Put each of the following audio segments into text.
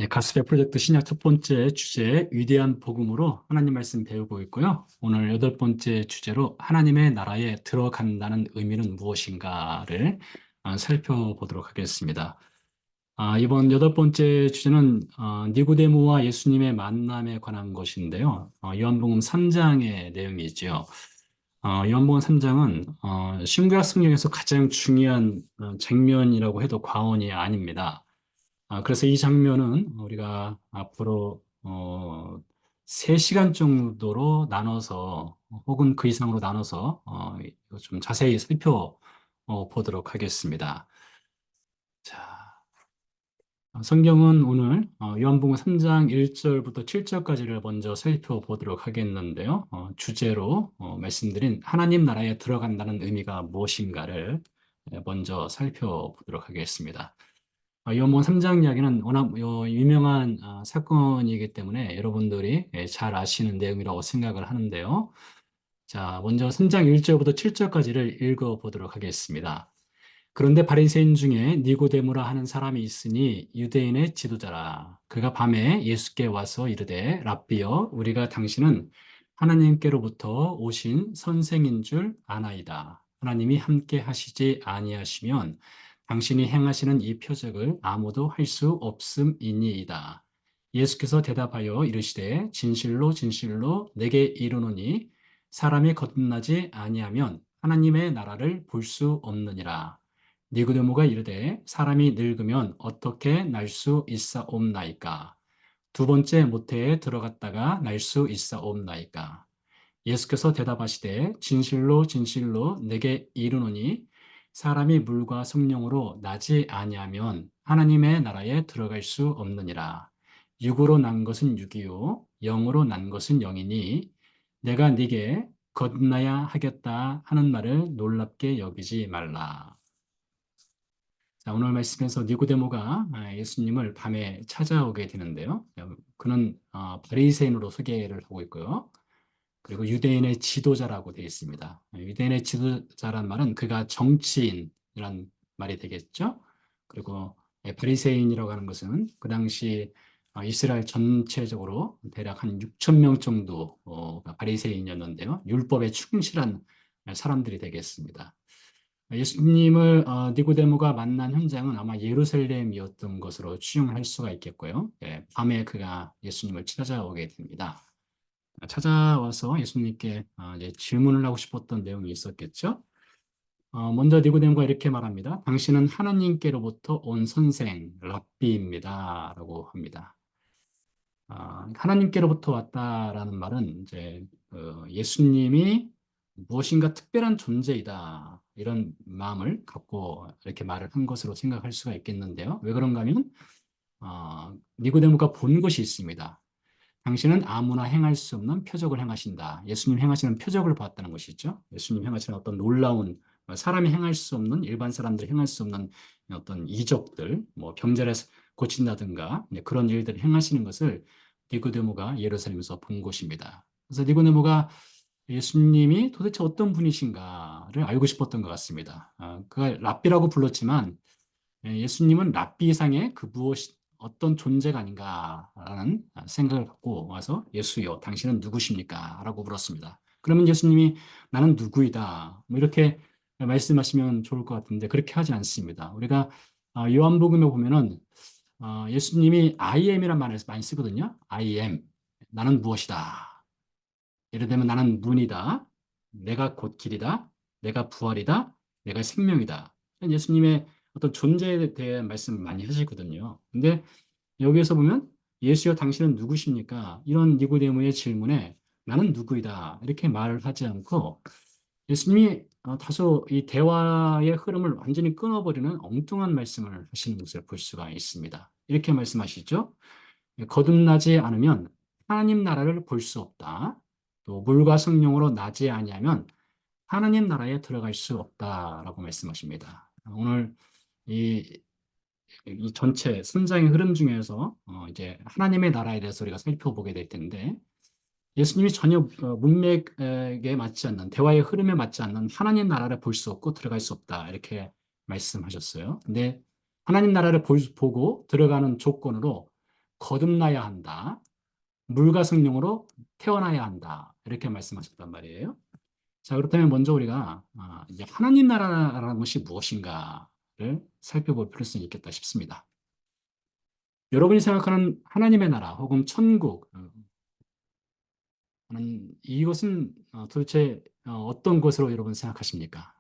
네, 가스페 프로젝트 신약 첫 번째 주제 위대한 복음으로 하나님 말씀 배우고 있고요. 오늘 여덟 번째 주제로 하나님의 나라에 들어간다는 의미는 무엇인가를 살펴보도록 하겠습니다. 이번 여덟 번째 주제는 니고데모와 예수님의 만남에 관한 것인데요. 요한복음 3장의 내용이죠. 요한복음 3장은 신구약 성경에서 가장 중요한 장면이라고 해도 과언이 아닙니다. 그래서 이 장면은 우리가 앞으로 3시간 정도로 나눠서 혹은 그 이상으로 나눠서 이거 좀 자세히 살펴보도록 하겠습니다. 자, 성경은 오늘 요한복음 3장 1절부터 7절까지를 먼저 살펴보도록 하겠는데요. 주제로 말씀드린 하나님 나라에 들어간다는 의미가 무엇인가를 먼저 살펴보도록 하겠습니다. 요한복음 3장 이야기는 워낙 유명한 사건이기 때문에 여러분들이 잘 아시는 내용이라고 생각을 하는데요. 자, 먼저 3장 1절부터 7절까지를 읽어보도록 하겠습니다. 그런데 바리새인 중에 니고데모라 하는 사람이 있으니 유대인의 지도자라. 그가 밤에 예수께 와서 이르되 랍비여 우리가 당신은 하나님께로부터 오신 선생인 줄 아나이다. 하나님이 함께 하시지 아니하시면 당신이 행하시는 이 표적을 아무도 할 수 없음이니이다. 예수께서 대답하여 이르시되 진실로 진실로 내게 이르노니 사람이 거듭나지 아니하면 하나님의 나라를 볼 수 없느니라. 니고데모가 이르되 사람이 늙으면 어떻게 날 수 있사옵나이까? 두 번째 모태에 들어갔다가 날 수 있사옵나이까? 예수께서 대답하시되 진실로 진실로 내게 이르노니 사람이 물과 성령으로 나지 아니하면 하나님의 나라에 들어갈 수 없느니라. 육으로 난 것은 육이요 영으로 난 것은 영이니 내가 네게 거듭나야 하겠다 하는 말을 놀랍게 여기지 말라. 자, 오늘 말씀에서 니고데모가 예수님을 밤에 찾아오게 되는데요. 그는 바리새인으로 소개를 하고 있고요. 그리고 유대인의 지도자라고 되어 있습니다. 유대인의 지도자란 말은 그가 정치인이란 말이 되겠죠. 그리고 바리새인이라고 하는 것은 그 당시 이스라엘 전체적으로 대략 한 6천 명 정도 바리새인이었는데요. 율법에 충실한 사람들이 되겠습니다. 예수님을 니고데모가 만난 현장은 아마 예루살렘이었던 것으로 추정할 수가 있겠고요. 밤에 그가 예수님을 찾아오게 됩니다. 찾아와서 예수님께 이제 질문을 하고 싶었던 내용이 있었겠죠. 먼저 니고데모가 이렇게 말합니다. 당신은 하나님께로부터 온 선생, 랍비입니다. 라고 합니다. 하나님께로부터 왔다라는 말은 이제 예수님이 무엇인가 특별한 존재이다. 이런 마음을 갖고 이렇게 말을 한 것으로 생각할 수가 있겠는데요. 왜 그런가 하면 니고데모가 본 것이 있습니다. 당신은 아무나 행할 수 없는 표적을 행하신다. 예수님 행하시는 표적을 봤다는 것이죠. 예수님 행하시는 어떤 놀라운 사람이 행할 수 없는 일반 사람들이 행할 수 없는 어떤 이적들, 뭐 병자를 고친다든가 그런 일들을 행하시는 것을 니고데모가 예루살렘에서 본 것입니다. 그래서 니고데모가 예수님이 도대체 어떤 분이신가를 알고 싶었던 것 같습니다. 그가 랍비라고 불렀지만 예수님은 랍비 이상의 그 무엇 어떤 존재가 아닌가라는 생각을 갖고 와서 예수여 당신은 누구십니까? 라고 물었습니다. 그러면 예수님이 나는 누구이다 뭐 이렇게 말씀하시면 좋을 것 같은데 그렇게 하지 않습니다. 우리가 요한복음에 보면은 예수님이 I am이라는 말을 많이 쓰거든요. I am 나는 무엇이다. 예를 들면 나는 문이다. 내가 곧 길이다. 내가 부활이다. 내가 생명이다. 예수님의 어떤 존재에 대한 말씀을 많이 하시거든요. 근데 여기에서 보면 예수여 당신은 누구십니까? 이런 니고데모의 질문에 나는 누구이다. 이렇게 말을 하지 않고 예수님이 다소 이 대화의 흐름을 완전히 끊어버리는 엉뚱한 말씀을 하시는 것을 볼 수가 있습니다. 이렇게 말씀하시죠. 거듭나지 않으면 하나님 나라를 볼 수 없다. 또 물과 성령으로 나지 아니하면 하나님 나라에 들어갈 수 없다라고 말씀하십니다. 오늘 이, 이 전체 선장의 흐름 중에서 이제 하나님의 나라에 대해서 우리가 살펴보게 될 텐데 예수님이 전혀 문맥에 맞지 않는 대화의 흐름에 맞지 않는 하나님 나라를 볼 수 없고 들어갈 수 없다 이렇게 말씀하셨어요. 근데 하나님 나라를 보고 들어가는 조건으로 거듭나야 한다. 물과 성령으로 태어나야 한다. 이렇게 말씀하셨단 말이에요. 자, 그렇다면 먼저 우리가 이제 하나님 나라라는 것이 무엇인가를 살펴볼 필요성이 있겠다 싶습니다. 여러분이 생각하는 하나님의 나라 혹은 천국, 이것은 도대체 어떤 것으로 여러분 생각하십니까?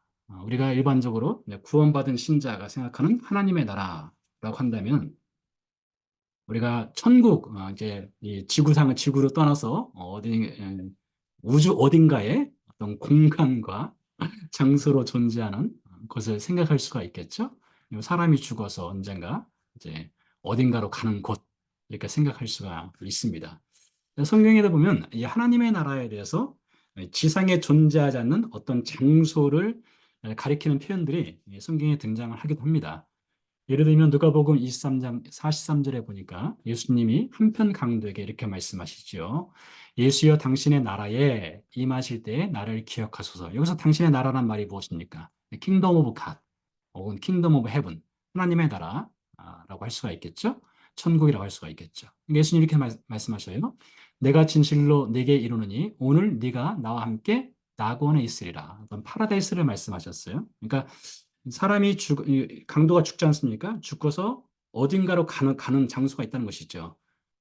우리가 일반적으로 구원받은 신자가 생각하는 하나님의 나라라고 한다면 우리가 천국, 이제 이 지구상을 지구로 떠나서 우주 어딘가에 어떤 공간과 장소로 존재하는 것을 생각할 수가 있겠죠. 사람이 죽어서 언젠가 이제 어딘가로 가는 곳 이렇게 생각할 수가 있습니다. 성경에 보면 이 하나님의 나라에 대해서 지상에 존재하지 않는 어떤 장소를 가리키는 표현들이 성경에 등장을 하기도 합니다. 예를 들면 누가복음 23장 43절에 보니까 예수님이 한편 강도에게 이렇게 말씀하시죠. 예수여 당신의 나라에 임하실 때에 나를 기억하소서. 여기서 당신의 나라란 말이 무엇입니까? 킹덤 오브 갓 혹은 킹덤 오브 헤븐, 하나님의 나라라고 할 수가 있겠죠. 천국이라고 할 수가 있겠죠. 예수님 이렇게 말씀하셔요. 내가 진실로 네게 이르노니 오늘 네가 나와 함께 낙원에 있으리라. 어떤 파라다이스를 말씀하셨어요. 그러니까 사람이 강도가 죽지 않습니까? 죽어서 어딘가로 가는 장소가 있다는 것이죠.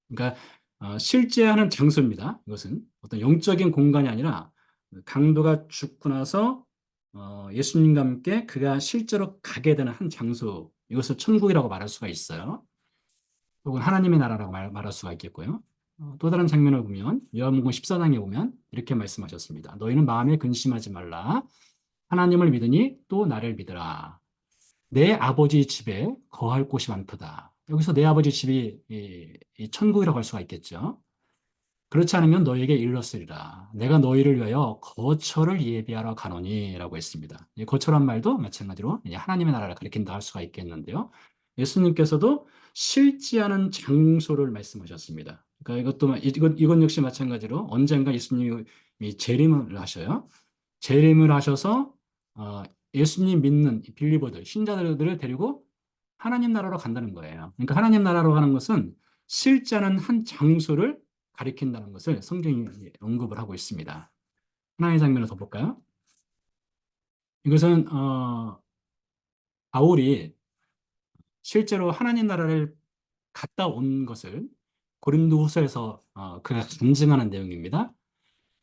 그러니까 실제하는 장소입니다. 이것은 어떤 영적인 공간이 아니라 강도가 죽고 나서 예수님과 함께 그가 실제로 가게 되는 한 장소, 이것을 천국이라고 말할 수가 있어요. 혹은 하나님의 나라라고 말할 수가 있겠고요. 또 다른 장면을 보면 요한복음 14장에 보면 이렇게 말씀하셨습니다. 너희는 마음에 근심하지 말라. 하나님을 믿으니 또 나를 믿으라. 내 아버지 집에 거할 곳이 많도다. 여기서 내 아버지 집이 이 천국이라고 할 수가 있겠죠. 그렇지 않으면 너에게 일렀으리라. 내가 너희를 위하여 거처를 예비하러 가노니라고 했습니다. 이 거처란 말도 마찬가지로 하나님의 나라를 가리킨다 할 수가 있겠는데요. 예수님께서도 실지하는 장소를 말씀하셨습니다. 그러니까 이건 역시 마찬가지로 언젠가 예수님이 재림을 하셔요. 재림을 하셔서 예수님 믿는 빌리버들, 신자들을 데리고 하나님 나라로 간다는 거예요. 그러니까 하나님 나라로 가는 것은 실제는 한 장소를 가리킨다는 것을 성경이 언급을 하고 있습니다. 하나의 장면을 더 볼까요? 이것은 바울이 실제로 하나님 나라를 갔다 온 것을 고린도후서에서 그가 간증하는 내용입니다.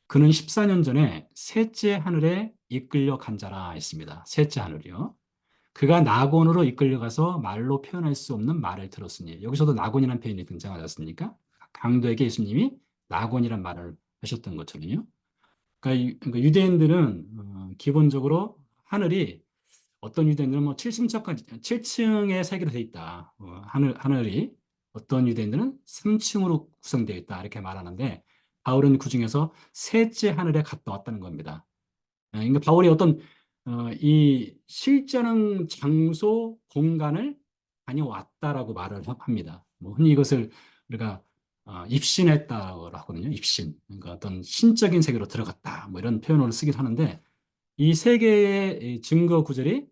그는 14년 전에 셋째 하늘에 이끌려 간 자라 했습니다. 셋째 하늘이요. 그가 낙원으로 이끌려가서 말로 표현할 수 없는 말을 들었으니 여기서도 낙원이라는 표현이 등장하지 않습니까? 강도에게 예수님이 낙원이란 말을 하셨던 것처럼요. 그러니까 유대인들은 기본적으로 하늘이 어떤 유대인들은 뭐 7층에 살기로 돼 있다. 하늘이 어떤 유대인들은 3층으로 구성되어 있다. 이렇게 말하는데 바울은 그 중에서 셋째 하늘에 갔다 왔다는 겁니다. 그러니까 바울이 어떤 이 실제는 장소, 공간을 다녀왔다라고 말을 합니다. 뭐 흔히 이것을 우리가 입신했다고 하거든요. 입신. 그러니까 어떤 신적인 세계로 들어갔다. 뭐 이런 표현으로 쓰기도 하는데 이 세 개의 증거 구절이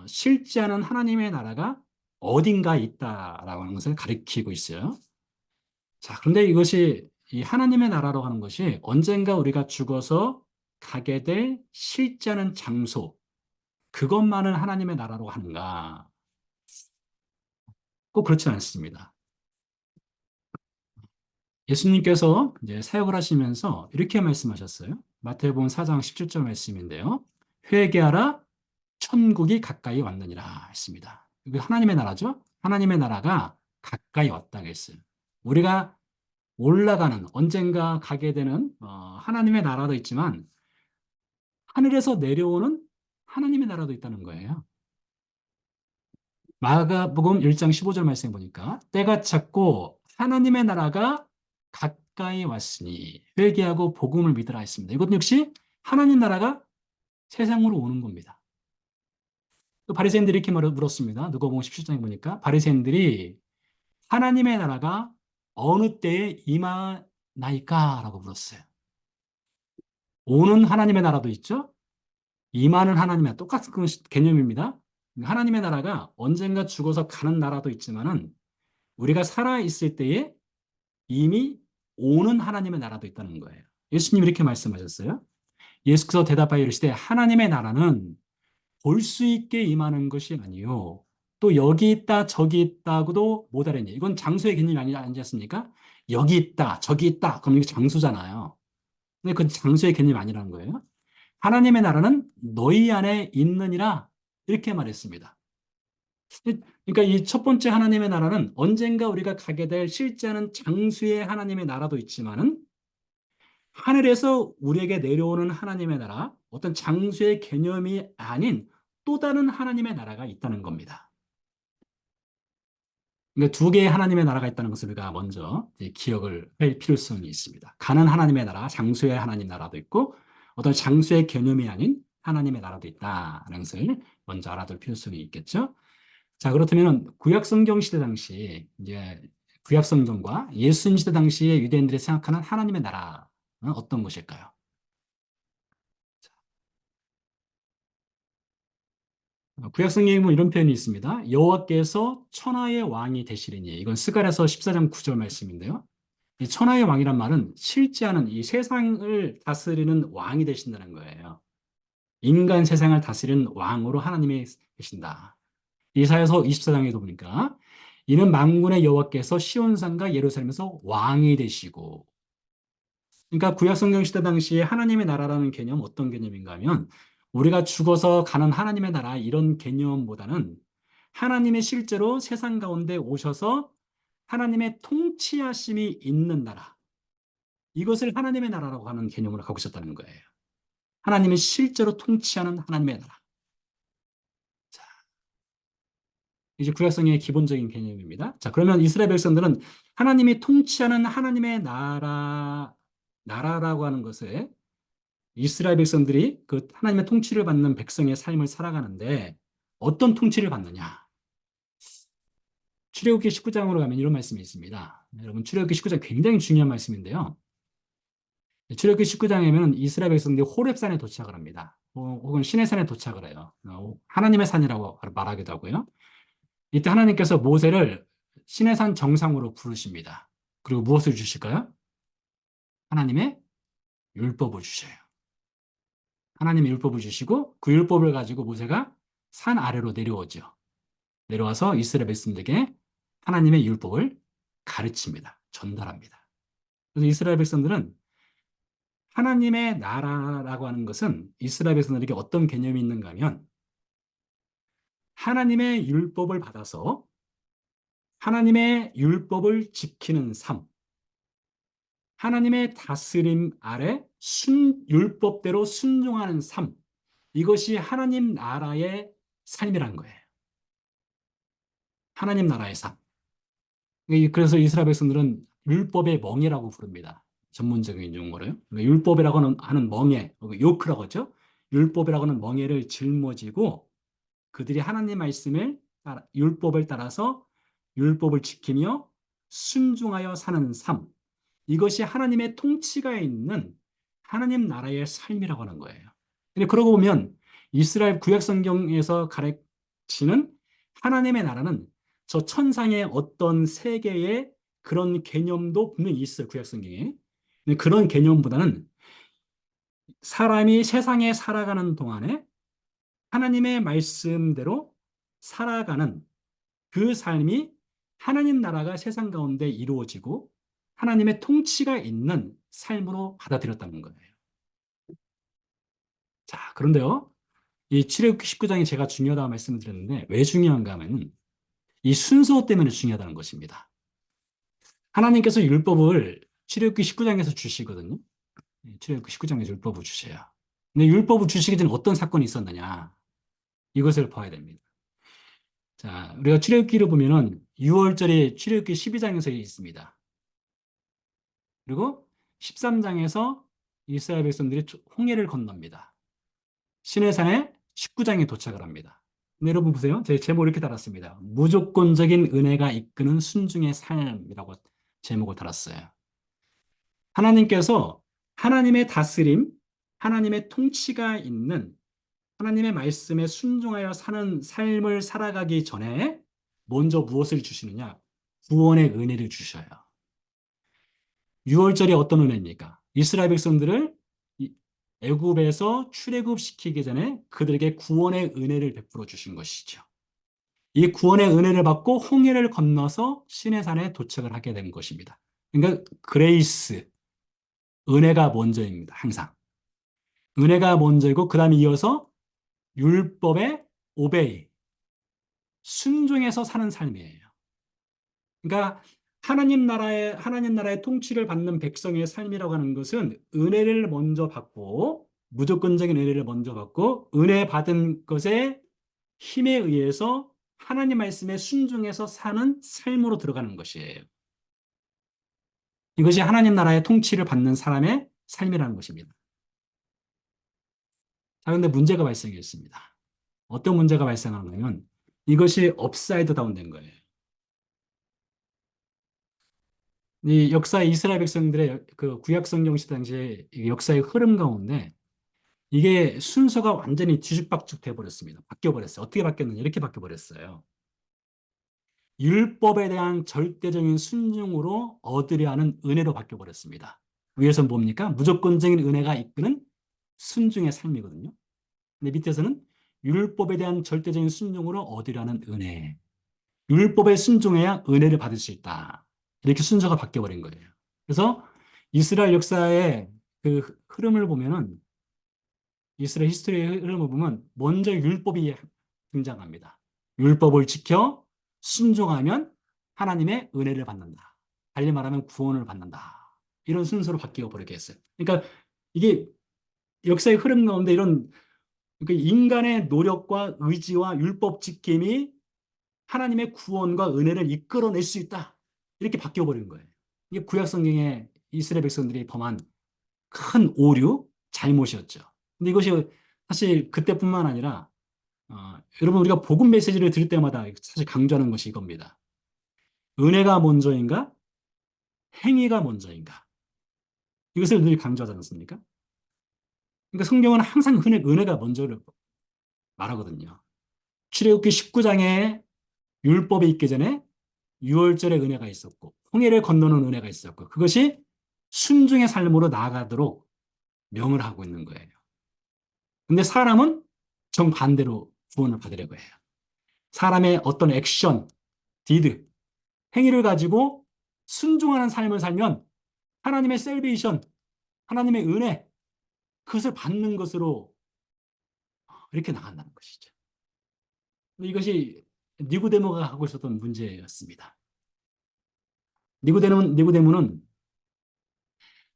실제하는 하나님의 나라가 어딘가에 있다라고 하는 것을 가리키고 있어요. 자, 그런데 이것이 이 하나님의 나라로 하는 것이 언젠가 우리가 죽어서 가게 될 실제는 장소, 그것만을 하나님의 나라로 하는가? 꼭 그렇지 않습니다. 예수님께서 이제 사역을 하시면서 이렇게 말씀하셨어요. 마태복음 4장 17절 말씀인데요. 회개하라, 천국이 가까이 왔느니라 했습니다. 이게 하나님의 나라죠? 하나님의 나라가 가까이 왔다고 했어요. 우리가 올라가는 언젠가 가게 되는 하나님의 나라도 있지만 하늘에서 내려오는 하나님의 나라도 있다는 거예요. 마가복음 1장 15절 말씀 보니까 때가 찼고 하나님의 나라가 가까이 왔으니 회개하고 복음을 믿으라 했습니다. 이것 역시 하나님 나라가 세상으로 오는 겁니다. 또 바리새인들이 이렇게 물었습니다. 누가복음 17장에 보니까 바리새인들이 하나님의 나라가 어느 때에 임하나이까라고 물었어요. 오는 하나님의 나라도 있죠. 임하는 하나님의 똑같은 개념입니다. 하나님의 나라가 언젠가 죽어서 가는 나라도 있지만은 우리가 살아 있을 때에 이미 오는 하나님의 나라도 있다는 거예요. 예수님 이렇게 말씀하셨어요. 예수께서 대답하여 이르시되 하나님의 나라는 볼 수 있게 임하는 것이 아니요. 또 여기 있다 저기 있다고도 못 알아내니. 이건 장소의 개념이 아니지 않습니까? 여기 있다 저기 있다. 그럼 이게 장소잖아요. 근데 그 장소의 개념이 아니라는 거예요. 하나님의 나라는 너희 안에 있느니라 이렇게 말했습니다. 그러니까 이 첫 번째 하나님의 나라는 언젠가 우리가 가게 될 실제는 장수의 하나님의 나라도 있지만은 하늘에서 우리에게 내려오는 하나님의 나라, 어떤 장수의 개념이 아닌 또 다른 하나님의 나라가 있다는 겁니다. 그러니까 두 개의 하나님의 나라가 있다는 것을 우리가 먼저 기억을 할 필요성이 있습니다. 가는 하나님의 나라, 장수의 하나님 나라도 있고 어떤 장수의 개념이 아닌 하나님의 나라도 있다는 것을 먼저 알아둘 필요성이 있겠죠. 자, 그렇다면 구약 성경 시대 당시 이제 구약 성경과 예수님 시대 당시에 유대인들이 생각하는 하나님의 나라는 어떤 것일까요? 구약 성경에 뭐 이런 표현이 있습니다. 여호와께서 천하의 왕이 되시리니 이건 스가랴서 14장 9절 말씀인데요. 이 천하의 왕이란 말은 실제하는 이 세상을 다스리는 왕이 되신다는 거예요. 인간 세상을 다스리는 왕으로 하나님이 계신다. 이사야서 24장에도 보니까 이는 만군의 여호와께서 시온산과 예루살렘에서 왕이 되시고 그러니까 구약 성경 시대 당시에 하나님의 나라라는 개념 어떤 개념인가 하면 우리가 죽어서 가는 하나님의 나라 이런 개념보다는 하나님의 실제로 세상 가운데 오셔서 하나님의 통치하심이 있는 나라 이것을 하나님의 나라라고 하는 개념으로 갖고 있었다는 거예요. 하나님이 실제로 통치하는 하나님의 나라. 자, 이제 구약성경의 기본적인 개념입니다. 자, 그러면 이스라엘 백성들은 하나님이 통치하는 하나님의 나라라고 하는 것에 이스라엘 백성들이 그 하나님의 통치를 받는 백성의 삶을 살아가는데 어떤 통치를 받느냐? 출애굽기 19장으로 가면 이런 말씀이 있습니다. 여러분, 출애굽기 19장 굉장히 중요한 말씀인데요. 출애굽기 19장에는 이스라엘 백성들이 호렙산에 도착을 합니다. 혹은 시내산에 도착을 해요. 하나님의 산이라고 말하기도 하고요. 이때 하나님께서 모세를 시내산 정상으로 부르십니다. 그리고 무엇을 주실까요? 하나님의 율법을 주셔요. 하나님의 율법을 주시고 그 율법을 가지고 모세가 산 아래로 내려오죠. 내려와서 이스라엘 백성들에게 하나님의 율법을 가르칩니다. 전달합니다. 그래서 이스라엘 백성들은 하나님의 나라라고 하는 것은 이스라엘 백성들에게 어떤 개념이 있는가 하면 하나님의 율법을 받아서 하나님의 율법을 지키는 삶, 하나님의 다스림 아래 율법대로 순종하는 삶, 이것이 하나님 나라의 삶이란 거예요. 하나님 나라의 삶. 그래서 이스라엘 백성들은 율법의 멍에라고 부릅니다. 전문적인 용어로요. 율법이라고 하는 멍에, 요크라고 하죠. 율법이라고 하는 멍에를 짊어지고 그들이 하나님 말씀을 율법을 따라서 율법을 지키며 순종하여 사는 삶. 이것이 하나님의 통치가 있는 하나님 나라의 삶이라고 하는 거예요. 근데 그러고 보면 이스라엘 구약 성경에서 가르치는 하나님의 나라는 저 천상의 어떤 세계의 그런 개념도 분명히 있어요. 구약 성경에. 근데 그런 개념보다는 사람이 세상에 살아가는 동안에 하나님의 말씀대로 살아가는 그 삶이 하나님 나라가 세상 가운데 이루어지고 하나님의 통치가 있는 삶으로 받아들였다는 거예요. 자, 그런데요. 이 출애굽기 19장이 제가 중요하다고 말씀드렸는데 왜 중요한가 하면 이 순서 때문에 중요하다는 것입니다. 하나님께서 율법을 출애굽기 19장에서 주시거든요. 출애굽기 19장에서 율법을 주셔요. 근데 율법을 주시기 전에 어떤 사건이 있었느냐? 이것을 봐야 됩니다. 자, 우리가 출애굽기를 보면은 6월절에 출애굽기 12장에서 있습니다. 그리고 13장에서 이스라엘 백성들이 홍해를 건넙니다. 시내산에 19장에 도착을 합니다. 근데 여러분 보세요. 제 제목을 이렇게 달았습니다. 무조건적인 은혜가 이끄는 순종의 삶이라고 제목을 달았어요. 하나님께서 하나님의 다스림, 하나님의 통치가 있는 하나님의 말씀에 순종하여 사는 삶을 살아가기 전에 먼저 무엇을 주시느냐? 구원의 은혜를 주셔요. 유월절이 어떤 은혜입니까? 이스라엘 백성들을 애굽에서 출애굽시키기 전에 그들에게 구원의 은혜를 베풀어 주신 것이죠. 이 구원의 은혜를 받고 홍해를 건너서 시내산에 도착을 하게 된 것입니다. 그러니까 그레이스, 은혜가 먼저입니다. 항상. 은혜가 먼저이고 그 다음에 이어서 율법의 오베이, 순종해서 사는 삶이에요. 그러니까 하나님 나라의 통치를 받는 백성의 삶이라고 하는 것은 은혜를 먼저 받고, 무조건적인 은혜를 먼저 받고, 은혜 받은 것에 힘에 의해서 하나님 말씀에 순종해서 사는 삶으로 들어가는 것이에요. 이것이 하나님 나라의 통치를 받는 사람의 삶이라는 것입니다. 자, 그런데 문제가 발생했습니다. 어떤 문제가 발생하냐면 이것이 업사이드 다운 된 거예요. 이 역사의 이스라엘 백성들의 그 구약 성경 시대 당시에 역사의 흐름 가운데 이게 순서가 완전히 뒤죽박죽 돼 버렸습니다. 바뀌어 버렸어요. 어떻게 바뀌었느냐? 이렇게 바뀌어 버렸어요. 율법에 대한 절대적인 순종으로 얻으려 하는 은혜로 바뀌어 버렸습니다. 위에서 뭡니까? 무조건적인 은혜가 이끄는 순종의 삶이거든요. 근데 밑에서는 율법에 대한 절대적인 순종으로 얻으려 하는 은혜. 율법에 순종해야 은혜를 받을 수 있다. 이렇게 순서가 바뀌어 버린 거예요. 그래서 이스라엘 역사의 그 흐름을 보면은 이스라엘 히스토리의 흐름을 보면 먼저 율법이 등장합니다. 율법을 지켜 순종하면 하나님의 은혜를 받는다. 달리 말하면 구원을 받는다. 이런 순서로 바뀌어 버리게 했어요. 그러니까 이게 역사의 흐름 가운데 이런 그러니까 인간의 노력과 의지와 율법 지킴이 하나님의 구원과 은혜를 이끌어낼 수 있다. 이렇게 바뀌어 버린 거예요. 이게 구약 성경의 이스라엘 백성들이 범한 큰 오류, 잘못이었죠. 근데 이것이 사실 그때뿐만 아니라 여러분 우리가 복음 메시지를 들을 때마다 사실 강조하는 것이 이겁니다. 은혜가 먼저인가? 행위가 먼저인가? 이것을 늘 강조하지 않습니까? 그러니까 성경은 항상 은혜가 먼저를 말하거든요. 출애굽기 19장에 율법이 있기 전에 유월절의 은혜가 있었고 홍해를 건너는 은혜가 있었고 그것이 순종의 삶으로 나아가도록 명을 하고 있는 거예요. 근데 사람은 정반대로 구원을 받으려고 해요. 사람의 어떤 액션, 디드, 행위를 가지고 순종하는 삶을 살면 하나님의 셀베이션, 하나님의 은혜, 그것을 받는 것으로 이렇게 나간다는 것이죠. 이것이 니고데모가 하고 있었던 문제였습니다. 니고데모는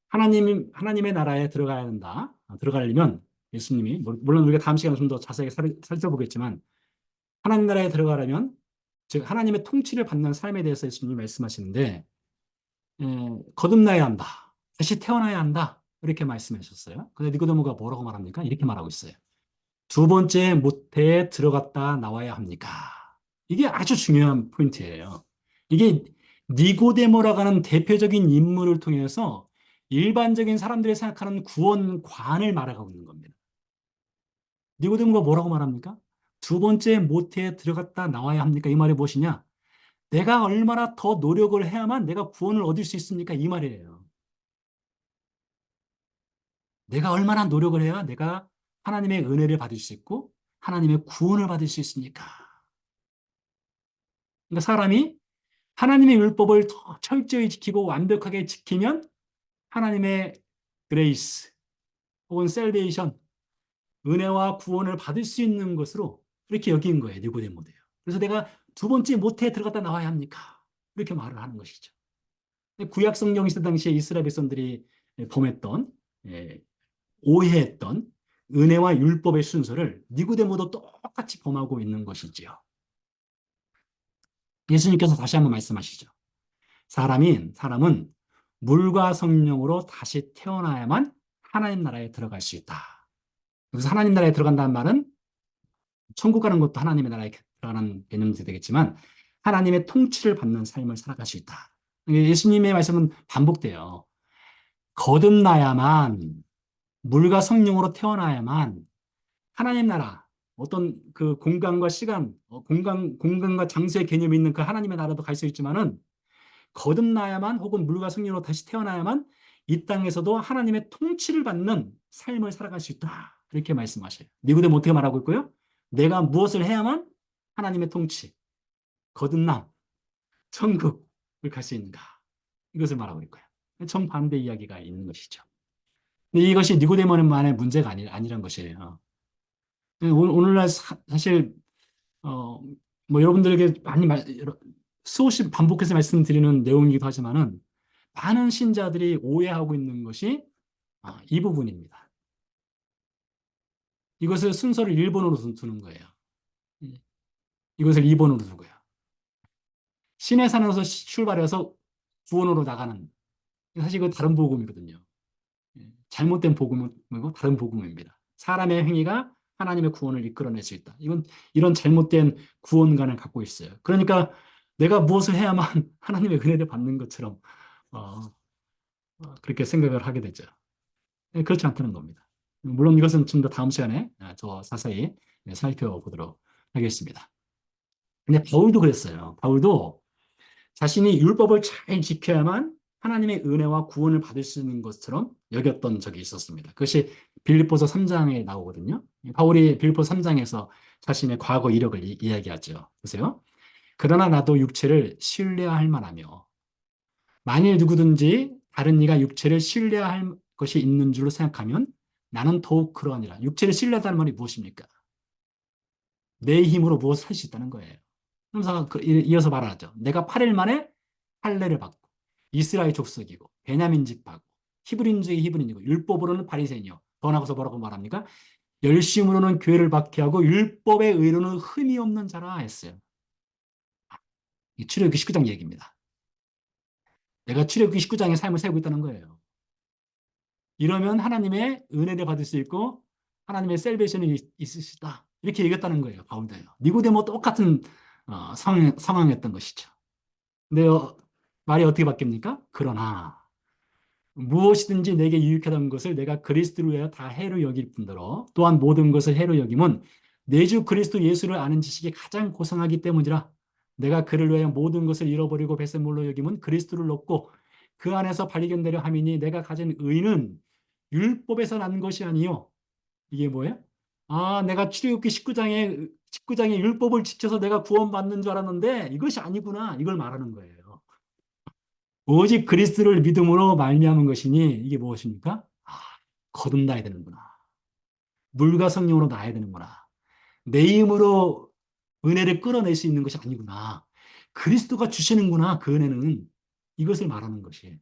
하나님의 나라에 들어가야 한다. 들어가려면 예수님이, 물론 우리가 다음 시간에 좀 더 자세하게 살펴보겠지만, 하나님 나라에 들어가려면, 즉, 하나님의 통치를 받는 삶에 대해서 예수님이 말씀하시는데, 거듭나야 한다. 다시 태어나야 한다. 이렇게 말씀하셨어요. 근데 니고데모가 뭐라고 말합니까? 이렇게 말하고 있어요. 두 번째 모태에 들어갔다 나와야 합니까? 이게 아주 중요한 포인트예요. 이게 니고데모라고 하는 대표적인 인물을 통해서 일반적인 사람들이 생각하는 구원관을 말하고 있는 겁니다. 니고데모가 뭐라고 말합니까? 두 번째 모태에 들어갔다 나와야 합니까? 이 말이 무엇이냐? 내가 얼마나 더 노력을 해야만 내가 구원을 얻을 수 있습니까? 이 말이에요. 내가 얼마나 노력을 해야 내가 하나님의 은혜를 받을 수 있고 하나님의 구원을 받을 수 있습니까? 그러니까 사람이 하나님의 율법을 더 철저히 지키고 완벽하게 지키면 하나님의 그레이스 혹은 셀베이션, 은혜와 구원을 받을 수 있는 것으로 이렇게 여긴 거예요. 니고데모도요. 그래서 내가 두 번째 모태에 들어갔다 나와야 합니까? 이렇게 말을 하는 것이죠. 구약 성경 시대 당시에 이스라엘 백성들이 범했던 오해했던 은혜와 율법의 순서를 니고데모도 똑같이 범하고 있는 것이지요. 예수님께서 다시 한번 말씀하시죠. 사람은 물과 성령으로 다시 태어나야만 하나님 나라에 들어갈 수 있다. 그래서 하나님 나라에 들어간다는 말은 천국 가는 것도 하나님의 나라에 들어가는 개념이 되겠지만 하나님의 통치를 받는 삶을 살아갈 수 있다. 예수님의 말씀은 반복돼요. 거듭나야만 물과 성령으로 태어나야만 하나님 나라 어떤 그 공간과 시간, 공간과 장소의 개념이 있는 그 하나님의 나라도 갈 수 있지만은 거듭나야만 혹은 물과 성령으로 다시 태어나야만 이 땅에서도 하나님의 통치를 받는 삶을 살아갈 수 있다. 이렇게 말씀하셔요. 니고데모 어떻게 말하고 있고요? 내가 무엇을 해야만 하나님의 통치, 거듭남, 천국을 갈 수 있는가? 이것을 말하고 있고요. 정반대 이야기가 있는 것이죠. 근데 이것이 니고데모만의 문제가 아니란 것이에요. 오늘날 사실 어, 뭐 여러분들에게 많이 수없이 반복해서 말씀드리는 내용이기도 하지만은 많은 신자들이 오해하고 있는 것이 이 부분입니다. 이것을 순서를 1번으로 두는 거예요. 이것을 2번으로 두고요. 신의 산에서 출발해서 구원으로 나가는 사실 이거 다른 복음이거든요. 잘못된 복음이고 다른 복음입니다. 사람의 행위가 하나님의 구원을 이끌어낼 수 있다. 이런 잘못된 구원관을 갖고 있어요. 그러니까 내가 무엇을 해야만 하나님의 은혜를 받는 것처럼 어, 그렇게 생각을 하게 되죠. 그렇지 않다는 겁니다. 물론 이것은 좀 더 다음 시간에 더 자세히 살펴보도록 하겠습니다. 근데 바울도 그랬어요. 바울도 자신이 율법을 잘 지켜야만 하나님의 은혜와 구원을 받을 수 있는 것처럼 여겼던 적이 있었습니다. 그것이 빌립보서 3장에 나오거든요. 바울이 빌립보 3장에서 자신의 과거 이력을 이야기하죠. 보세요. 그러나 나도 육체를 신뢰할 만하며 만일 누구든지 다른 이가 육체를 신뢰할 것이 있는 줄로 생각하면 나는 더욱 그러하니라. 육체를 신뢰하다는 말이 무엇입니까? 내 힘으로 무엇을 할 수 있다는 거예요. 그러면서 이어서 말하죠. 내가 8일 만에 할례를 받고 이스라엘 족속이고 베냐민 집하고 히브리인 중에 히브리인이고 율법으로는 바리새인이요. 더 나가서 뭐라고 말합니까? 열심으로는 교회를 박해하고 율법의 의로는 흠이 없는 자라 했어요. 이 출애굽기 19장 얘기입니다. 내가 출애굽기 19장의 삶을 살고 있다는 거예요. 이러면 하나님의 은혜를 받을 수 있고 하나님의 셀베이션이 있을 수 있다. 이렇게 얘기했다는 거예요. 바울도요. 니고데모 똑같은 상황이었던 것이죠. 근데 말이 어떻게 바뀝니까? 그러나 무엇이든지 내게 유익하던 것을 내가 그리스도를 위하여 다 해로 여길 뿐더러 또한 모든 것을 해로 여김은 내 주 그리스도 예수를 아는 지식이 가장 고상하기 때문이라. 내가 그를 위하여 모든 것을 잃어버리고 배설물로 여김은 그리스도를 얻고 그 안에서 발견되려 함이니 내가 가진 의는 율법에서 난 것이 아니요. 이게 뭐예요? 내가 출애굽기 19장의 율법을 지켜서 내가 구원받는 줄 알았는데 이것이 아니구나. 이걸 말하는 거예요. 오직 그리스도를 믿음으로 말미암은 것이니 이게 무엇입니까? 거듭나야 되는구나. 물과 성령으로 나야 되는구나. 내 힘으로 은혜를 끌어낼 수 있는 것이 아니구나. 그리스도가 주시는구나. 그 은혜는 이것을 말하는 것이에요.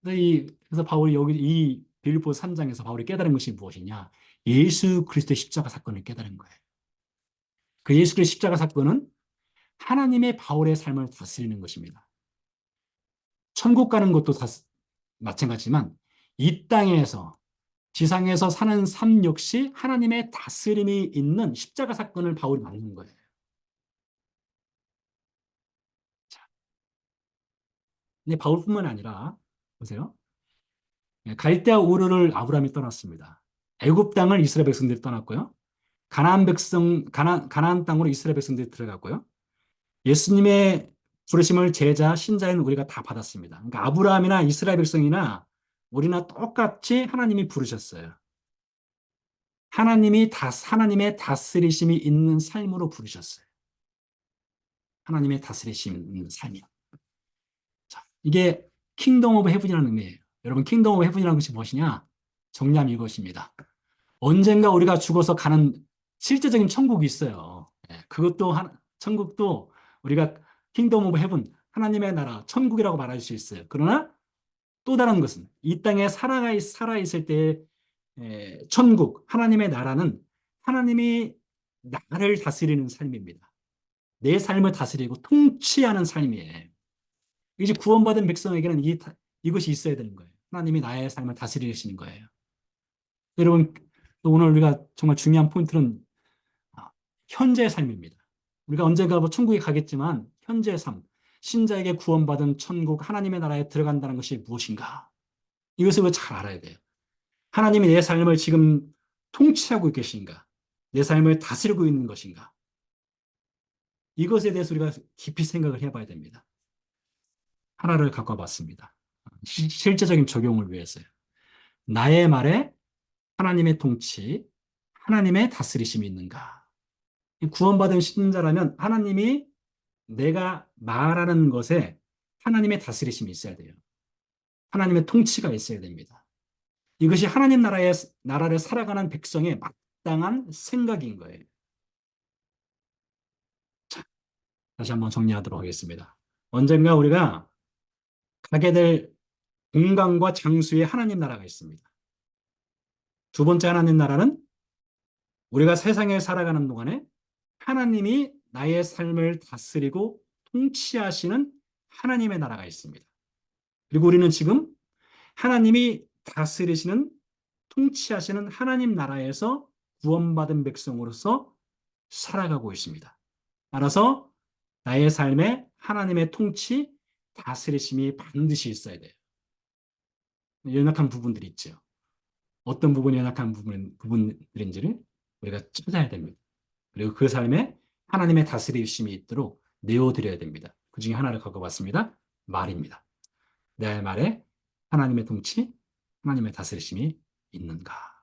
그래서 바울이 여기 이 빌립보 3장에서 바울이 깨달은 것이 무엇이냐? 예수 그리스도의 십자가 사건을 깨달은 거예요. 그 예수 그리스도의 십자가 사건은 하나님의 바울의 삶을 다스리는 것입니다. 천국 가는 것도 마찬가지지만 이 땅에서 지상에서 사는 삶 역시 하나님의 다스림이 있는 십자가 사건을 바울이 만든 거예요. 자, 근데 바울뿐만 아니라 보세요. 갈대아 우르를 아브라함이 떠났습니다. 애굽 땅을 이스라엘 백성들이 떠났고요. 가나안 땅으로 이스라엘 백성들이 들어갔고요. 예수님의 부르심을 제자, 신자인 우리가 다 받았습니다. 그러니까 아브라함이나 이스라엘 백성이나 우리나 똑같이 하나님이 부르셨어요. 하나님의 다스리심이 있는 삶으로 부르셨어요. 하나님의 다스리심이 있는 삶이요. 자, 이게 킹덤 오브 헤븐이라는 의미예요. 여러분, 킹덤 오브 헤븐이라는 것이 무엇이냐? 정리하면 이것입니다. 언젠가 우리가 죽어서 가는 실제적인 천국이 있어요. 그것도 천국도 우리가 킹덤 오브 헤븐, 하나님의 나라, 천국이라고 말할 수 있어요. 그러나 또 다른 것은 이 땅에 살아있을 때 천국, 하나님의 나라는 하나님이 나를 다스리는 삶입니다. 내 삶을 다스리고 통치하는 삶이에요. 이제 구원받은 백성에게는 이것이 있어야 되는 거예요. 하나님이 나의 삶을 다스리시는 거예요. 여러분, 오늘 우리가 정말 중요한 포인트는 현재의 삶입니다. 우리가 언젠가 뭐 천국에 가겠지만 현재의 삶, 신자에게 구원받은 천국, 하나님의 나라에 들어간다는 것이 무엇인가? 이것을 잘 알아야 돼요. 하나님이 내 삶을 지금 통치하고 계신가? 내 삶을 다스리고 있는 것인가? 이것에 대해서 우리가 깊이 생각을 해봐야 됩니다. 하나를 갖고 와봤습니다. 실제적인 적용을 위해서요. 나의 말에 하나님의 통치, 하나님의 다스리심이 있는가? 구원받은 신자라면 하나님이 내가 말하는 것에 하나님의 다스리심이 있어야 돼요. 하나님의 통치가 있어야 됩니다. 이것이 하나님 나라를 살아가는 백성의 마땅한 생각인 거예요. 자, 다시 한번 정리하도록 하겠습니다. 언젠가 우리가 가게 될 공간과 장소에 하나님 나라가 있습니다. 두 번째 하나님 나라는 우리가 세상에 살아가는 동안에 하나님이 나의 삶을 다스리고 통치하시는 하나님의 나라가 있습니다. 그리고 우리는 지금 하나님이 다스리시는 통치하시는 하나님 나라에서 구원받은 백성으로서 살아가고 있습니다. 따라서 나의 삶에 하나님의 통치, 다스리심이 반드시 있어야 돼요. 연약한 부분들이 있죠. 어떤 부분이 연약한 부분들인지를 우리가 찾아야 됩니다. 그리고 그 삶에 하나님의 다스리심이 있도록 내어드려야 됩니다. 그 중에 하나를 갖고 왔습니다. 말입니다. 내 말에 하나님의 통치, 하나님의 다스리심이 있는가?